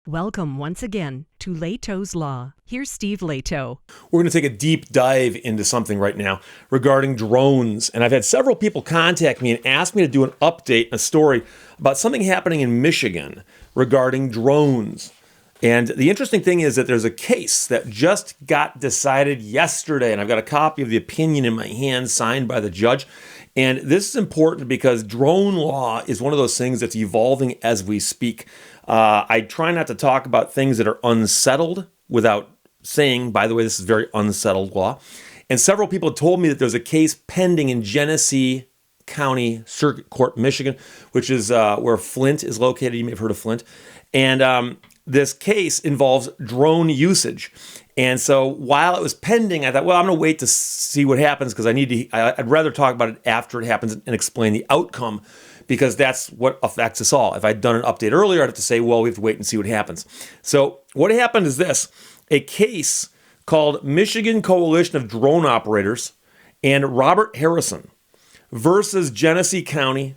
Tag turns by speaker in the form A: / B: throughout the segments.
A: Welcome once again to Lehto's Law. Here's Steve Lehto.
B: We're going to take a deep dive into something right now regarding drones. And I've had several people contact me and ask me to do an update, a story about something happening in Michigan regarding drones. And the interesting thing is that there's a case that just got decided yesterday, and I've got a copy of the opinion in my hand signed by the judge. And this is important because drone law is one of those things that's evolving as we speak. I try not to talk about things that are unsettled without saying, by the way, this is very unsettled law. And several people told me that there's a case pending in Genesee County Circuit Court, Michigan, which is where Flint is located. You may have heard of Flint. And this case involves drone usage. And so while it was pending, I thought, well, I'm going to wait to see what happens because I'd rather talk about it after it happens and explain the outcome, because that's what affects us all. If I'd done an update earlier, I'd have to say, well, we have to wait and see what happens. So what happened is this: a case called Michigan Coalition of Drone Operators and Robert Harrison versus Genesee County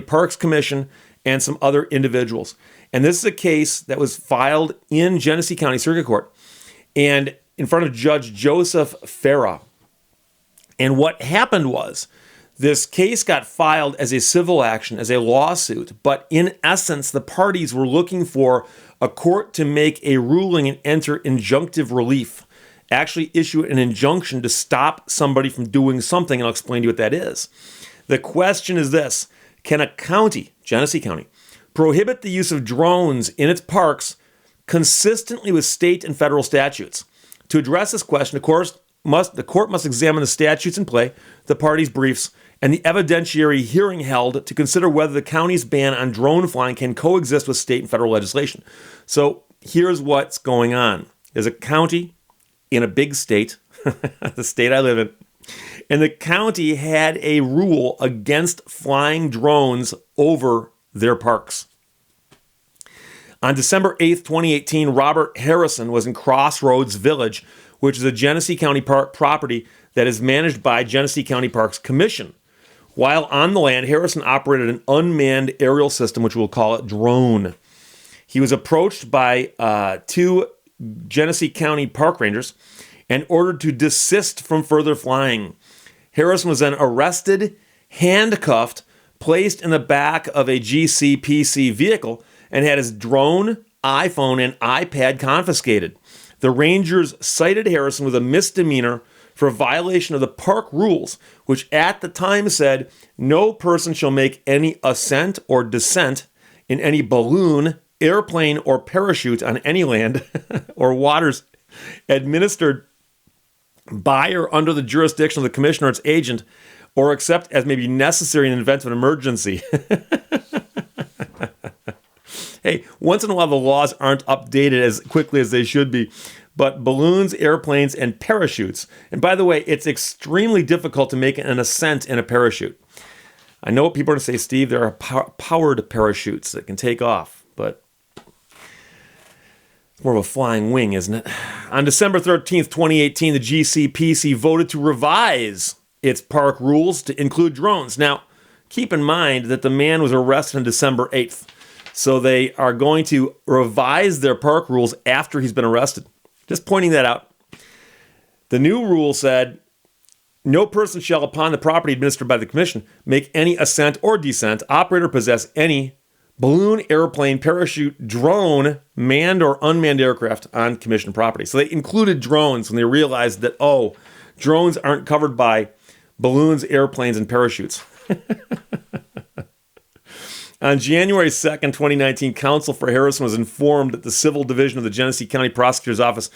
B: Parks Commission, and some other individuals. And this is a case that was filed in Genesee County Circuit Court and in front of Judge Joseph Farah. And what happened was, this case got filed as a civil action, as a lawsuit, but in essence, the parties were looking for a court to make a ruling and enter injunctive relief, actually issue an injunction to stop somebody from doing something, and I'll explain to you what that is. The question is this: can a county, Genesee County, prohibit the use of drones in its parks consistently with state and federal statutes? To address this question, the court must examine the statutes in play, the parties' briefs, and the evidentiary hearing held to consider whether the county's ban on drone flying can coexist with state and federal legislation. So here's what's going on. There's a county in a big state, the state I live in, and the county had a rule against flying drones over their parks. On December 8th, 2018, Robert Harrison was in Crossroads Village, which is a Genesee County Park property that is managed by Genesee County Parks Commission. While on the land, Harrison operated an unmanned aerial system, which we'll call it drone. He was approached by two Genesee County park rangers and ordered to desist from further flying. Harrison was then arrested, handcuffed, placed in the back of a GCPC vehicle, and had his drone, iPhone, and iPad confiscated. The Rangers cited Harrison with a misdemeanor for violation of the park rules, which at the time said, no person shall make any ascent or descent in any balloon, airplane, or parachute on any land or waters administered by or under the jurisdiction of the commissioner or its agent, or except as may be necessary in the event of an emergency. Hey, once in a while the laws aren't updated as quickly as they should be. But balloons, airplanes, and parachutes. And by the way, it's extremely difficult to make an ascent in a parachute. I know what people are going to say, Steve, there are powered parachutes that can take off, but it's more of a flying wing, isn't it? On December 13th, 2018, the GCPC voted to revise its park rules to include drones. Now, keep in mind that the man was arrested on December 8th. So they are going to revise their park rules after he's been arrested. Just pointing that out. The new rule said, no person shall, upon the property administered by the commission, make any ascent or descent, operate or possess any balloon, airplane, parachute, drone, manned or unmanned aircraft on commission property. So they included drones when they realized that, drones aren't covered by balloons, airplanes, and parachutes. On January 2nd, 2019, counsel for Harrison was informed that the Civil Division of the Genesee County Prosecutor's Office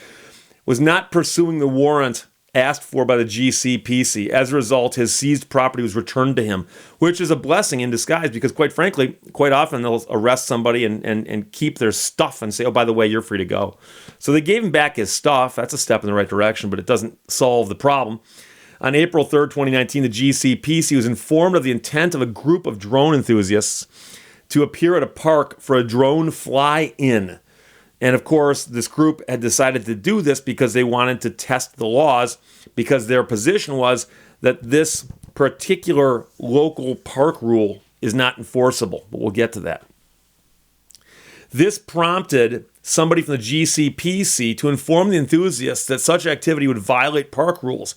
B: was not pursuing the warrant asked for by the GCPC. As a result, his seized property was returned to him, which is a blessing in disguise because, quite frankly, quite often they'll arrest somebody and keep their stuff and say, oh, by the way, you're free to go. So they gave him back his stuff. That's a step in the right direction, but it doesn't solve the problem. On April 3rd, 2019, the GCPC was informed of the intent of a group of drone enthusiasts to appear at a park for a drone fly-in. And of course, this group had decided to do this because they wanted to test the laws, because their position was that this particular local park rule is not enforceable. But we'll get to that. This prompted somebody from the GCPC to inform the enthusiasts that such activity would violate park rules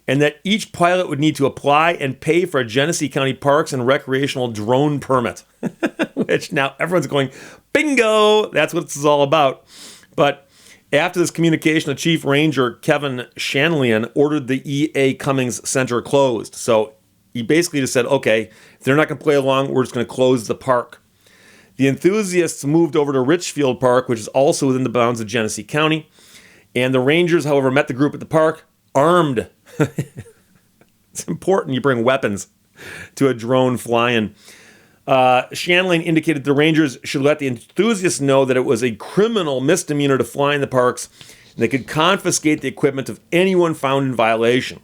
B: and that each pilot would need to apply and pay for a Genesee County Parks and Recreational drone permit, which now everyone's going, bingo, that's what this is all about. But after this communication, the chief ranger, Kevin Shanlian, ordered the E.A. Cummings Center closed. So he basically just said, okay, if they're not going to play along, we're just going to close the park. The enthusiasts moved over to Richfield Park, which is also within the bounds of Genesee County. And the rangers, however, met the group at the park armed. It's important you bring weapons to a drone fly-in. Shanley indicated the rangers should let the enthusiasts know that it was a criminal misdemeanor to fly in the parks, and they could confiscate the equipment of anyone found in violation.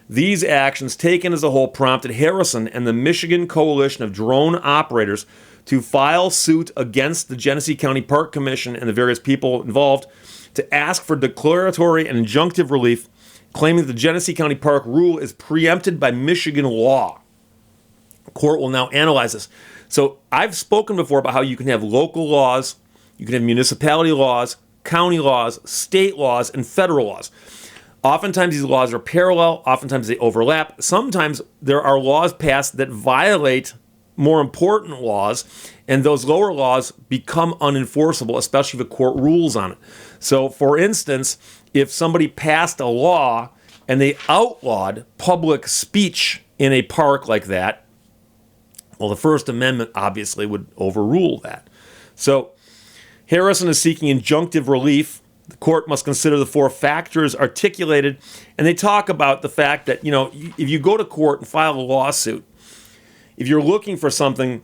B: These actions, taken as a whole, prompted Harrison and the Michigan Coalition of Drone Operators to file suit against the Genesee County Park Commission and the various people involved to ask for declaratory and injunctive relief, claiming that the Genesee County Park rule is preempted by Michigan law. The court will now analyze this. So I've spoken before about how you can have local laws, you can have municipality laws, county laws, state laws, and federal laws. Oftentimes these laws are parallel, oftentimes they overlap. Sometimes there are laws passed that violate more important laws, and those lower laws become unenforceable, especially if a court rules on it. So, for instance, if somebody passed a law and they outlawed public speech in a park like that, well, the First Amendment obviously would overrule that. So, Harrison is seeking injunctive relief. The court must consider the four factors articulated, and they talk about the fact that, if you go to court and file a lawsuit, if you're looking for something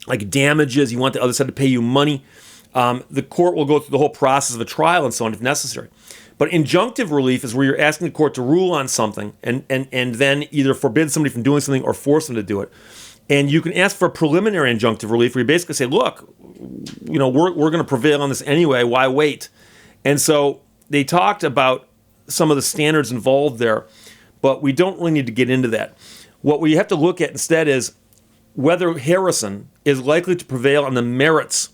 B: like damages, you want the other side to pay you money, the court will go through the whole process of a trial and so on if necessary. But injunctive relief is where you're asking the court to rule on something and then either forbid somebody from doing something or force them to do it. And you can ask for preliminary injunctive relief where you basically say, look, we're going to prevail on this anyway, why wait? And so they talked about some of the standards involved there, but we don't really need to get into that. What we have to look at instead is whether Harrison is likely to prevail on the merits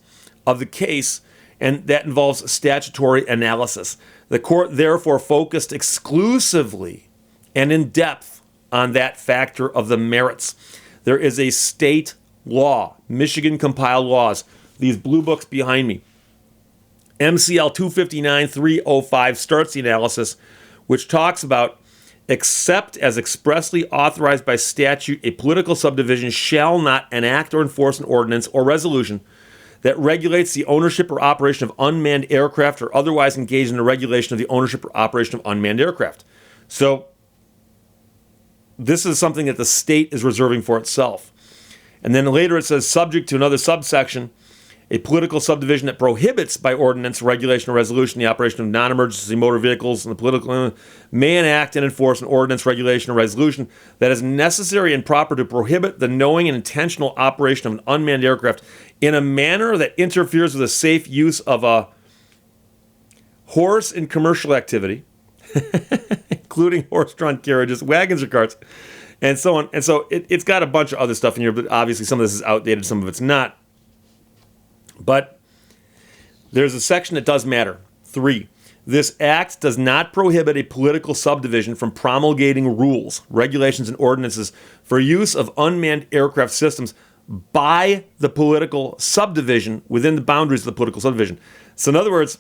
B: of the case, and that involves statutory analysis. The court therefore focused exclusively and in depth on that factor of the merits. There is a state law, Michigan compiled laws, these blue books behind me. MCL 259-305 starts the analysis, which talks about, except as expressly authorized by statute, a political subdivision shall not enact or enforce an ordinance or resolution that regulates the ownership or operation of unmanned aircraft or otherwise engage in the regulation of the ownership or operation of unmanned aircraft. So this is something that the state is reserving for itself. And then later it says, subject to another subsection, a political subdivision that prohibits by ordinance, regulation, or resolution the operation of non-emergency motor vehicles and the political may enact and enforce an ordinance, regulation, or resolution that is necessary and proper to prohibit the knowing and intentional operation of an unmanned aircraft in a manner that interferes with the safe use of a horse in commercial activity, including horse-drawn carriages, wagons, or carts, and so on. And so it's got a bunch of other stuff in here, but obviously some of this is outdated, some of it's not. But there's a section that does matter. 3. This act does not prohibit a political subdivision from promulgating rules, regulations, and ordinances for use of unmanned aircraft systems by the political subdivision within the boundaries of the political subdivision. So in other words,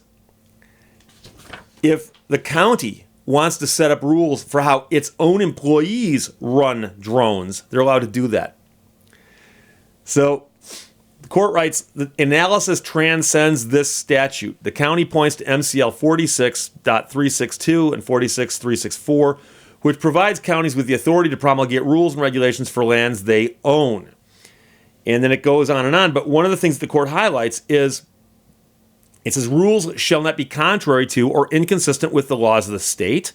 B: if the county wants to set up rules for how its own employees run drones, they're allowed to do that. So the court writes, the analysis transcends this statute. The county points to MCL 46.362 and 46.364, which provides counties with the authority to promulgate rules and regulations for lands they own. And then it goes on and on. But one of the things the court highlights is it says rules shall not be contrary to or inconsistent with the laws of the state,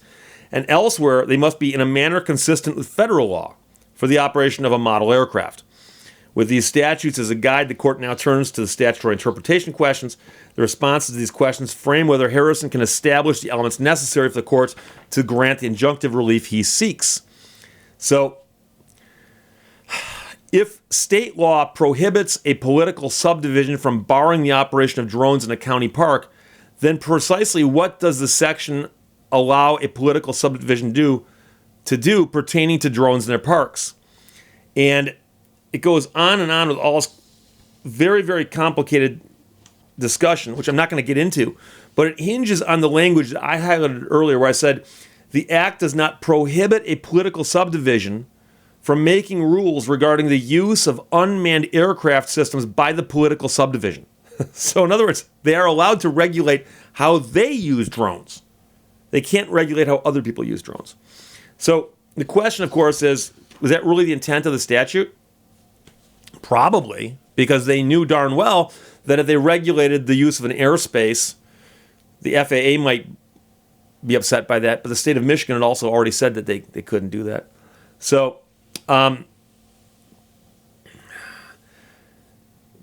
B: and elsewhere they must be in a manner consistent with federal law for the operation of a model aircraft. With these statutes as a guide, the court now turns to the statutory interpretation questions. The responses to these questions frame whether Harrison can establish the elements necessary for the court to grant the injunctive relief he seeks. So, If state law prohibits a political subdivision from borrowing the operation of drones in a county park, then precisely what does the section allow a political subdivision to do pertaining to drones in their parks? And it goes on and on with all this very, very complicated discussion, which I'm not going to get into, but it hinges on the language that I highlighted earlier where I said the act does not prohibit a political subdivision from making rules regarding the use of unmanned aircraft systems by the political subdivision. So in other words, they are allowed to regulate how they use drones. They can't regulate how other people use drones. So the question, of course, is, was that really the intent of the statute? Probably, because they knew darn well that if they regulated the use of an airspace, the FAA might be upset by that. But the state of Michigan had also already said that they couldn't do that. So a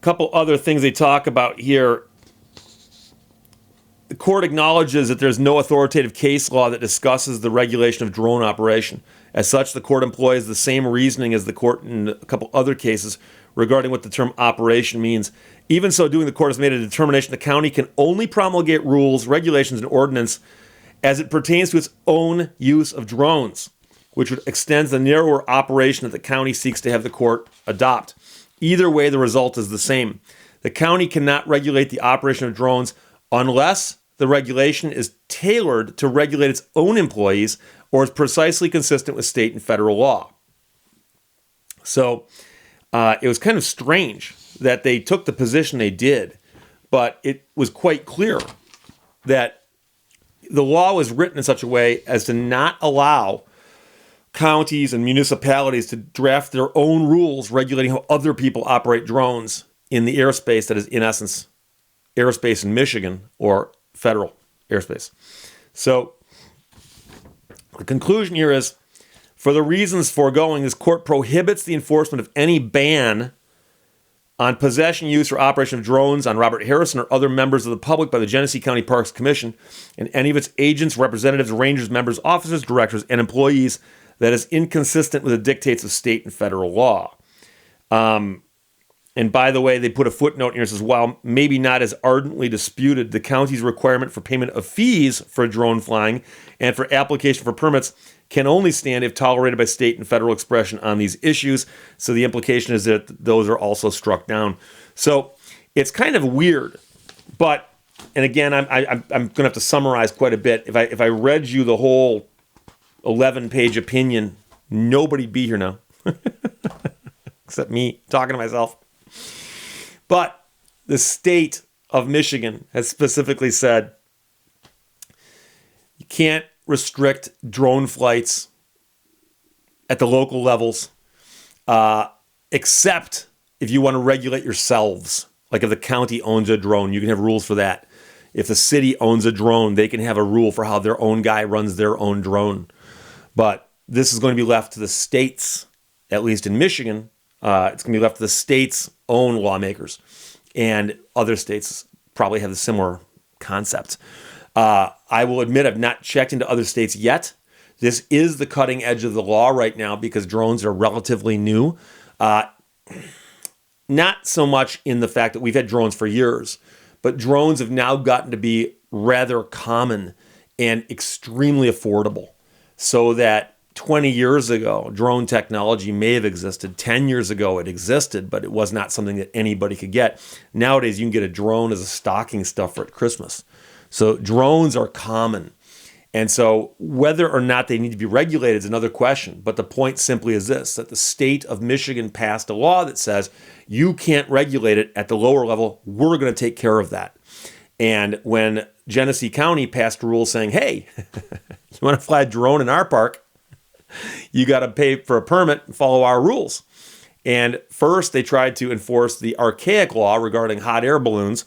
B: couple other things they talk about here. The court acknowledges that there's no authoritative case law that discusses the regulation of drone operation. As such, the court employs the same reasoning as the court in a couple other cases regarding what the term operation means. Even so doing, the court has made a determination the county can only promulgate rules, regulations, and ordinance as it pertains to its own use of drones, which would extend the narrower operation that the county seeks to have the court adopt. Either way, the result is the same. The county cannot regulate the operation of drones unless the regulation is tailored to regulate its own employees or is precisely consistent with state and federal law. So it was kind of strange that they took the position they did, but it was quite clear that the law was written in such a way as to not allow counties and municipalities to draft their own rules regulating how other people operate drones in the airspace that is, in essence, airspace in Michigan or federal airspace. So the conclusion here is, for the reasons foregoing, this court prohibits the enforcement of any ban on possession, use, or operation of drones on Robert Harrison or other members of the public by the Genesee County Parks Commission and any of its agents, representatives, rangers, members, officers, directors, and employees that is inconsistent with the dictates of state and federal law. And by the way, they put a footnote here that says, while maybe not as ardently disputed, the county's requirement for payment of fees for drone flying and for application for permits can only stand if tolerated by state and federal expression on these issues. So the implication is that those are also struck down. So it's kind of weird, but, and again, I'm going to have to summarize quite a bit. If I read you the whole 11-page opinion, nobody'd be here now, except me talking to myself. But the state of Michigan has specifically said you can't restrict drone flights at the local levels, except if you want to regulate yourselves. Like if the county owns a drone, you can have rules for that. If the city owns a drone, they can have a rule for how their own guy runs their own drone. But this is going to be left to the states, at least in Michigan. It's going to be left to the state's own lawmakers. And other states probably have a similar concept. I will admit I've not checked into other states yet. This is the cutting edge of the law right now because drones are relatively new. Not so much in the fact that we've had drones for years, but drones have now gotten to be rather common and extremely affordable. So that 20 years ago, drone technology may have existed. 10 years ago, it existed, but it was not something that anybody could get. Nowadays, you can get a drone as a stocking stuffer at Christmas. So drones are common. And so whether or not they need to be regulated is another question. But the point simply is this, that the state of Michigan passed a law that says you can't regulate it at the lower level. We're going to take care of that. And when Genesee County passed a rule saying, hey, you want to fly a drone in our park, you got to pay for a permit and follow our rules. And first they tried to enforce the archaic law regarding hot air balloons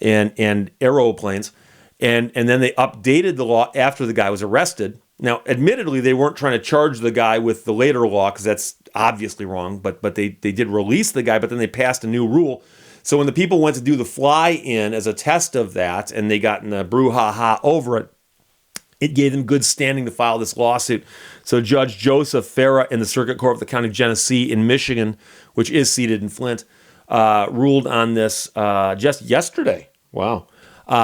B: and aeroplanes. And then they updated the law after the guy was arrested. Now, admittedly, they weren't trying to charge the guy with the later law because that's obviously wrong, but they did release the guy, but then they passed a new rule. So when the people went to do the fly-in as a test of that and they got in the brouhaha over it, It gave them good standing to file this lawsuit. So Judge Joseph Farah in the Circuit Court of the County of Genesee in Michigan, which is seated in Flint, ruled on this just yesterday. Wow.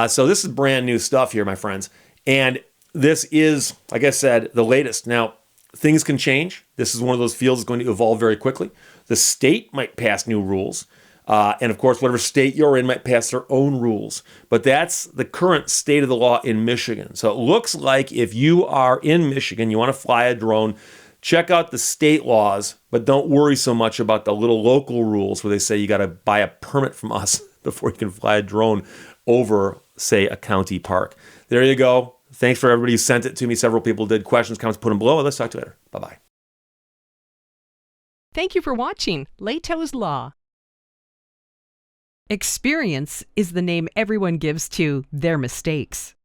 B: So this is brand new stuff here, my friends. And this is, like I said, the latest. Now, things can change. This is one of those fields that's going to evolve very quickly. The state might pass new rules. And of course, whatever state you're in might pass their own rules. But that's the current state of the law in Michigan. So it looks like if you are in Michigan, you want to fly a drone, check out the state laws, but don't worry so much about the little local rules where they say you got to buy a permit from us before you can fly a drone over, say, a county park. There you go. Thanks for everybody who sent it to me. Several people did. Questions, comments, put them below. Let's talk to you later. Bye-bye.
A: Thank you for watching Lehto's Law. Experience is the name everyone gives to their mistakes.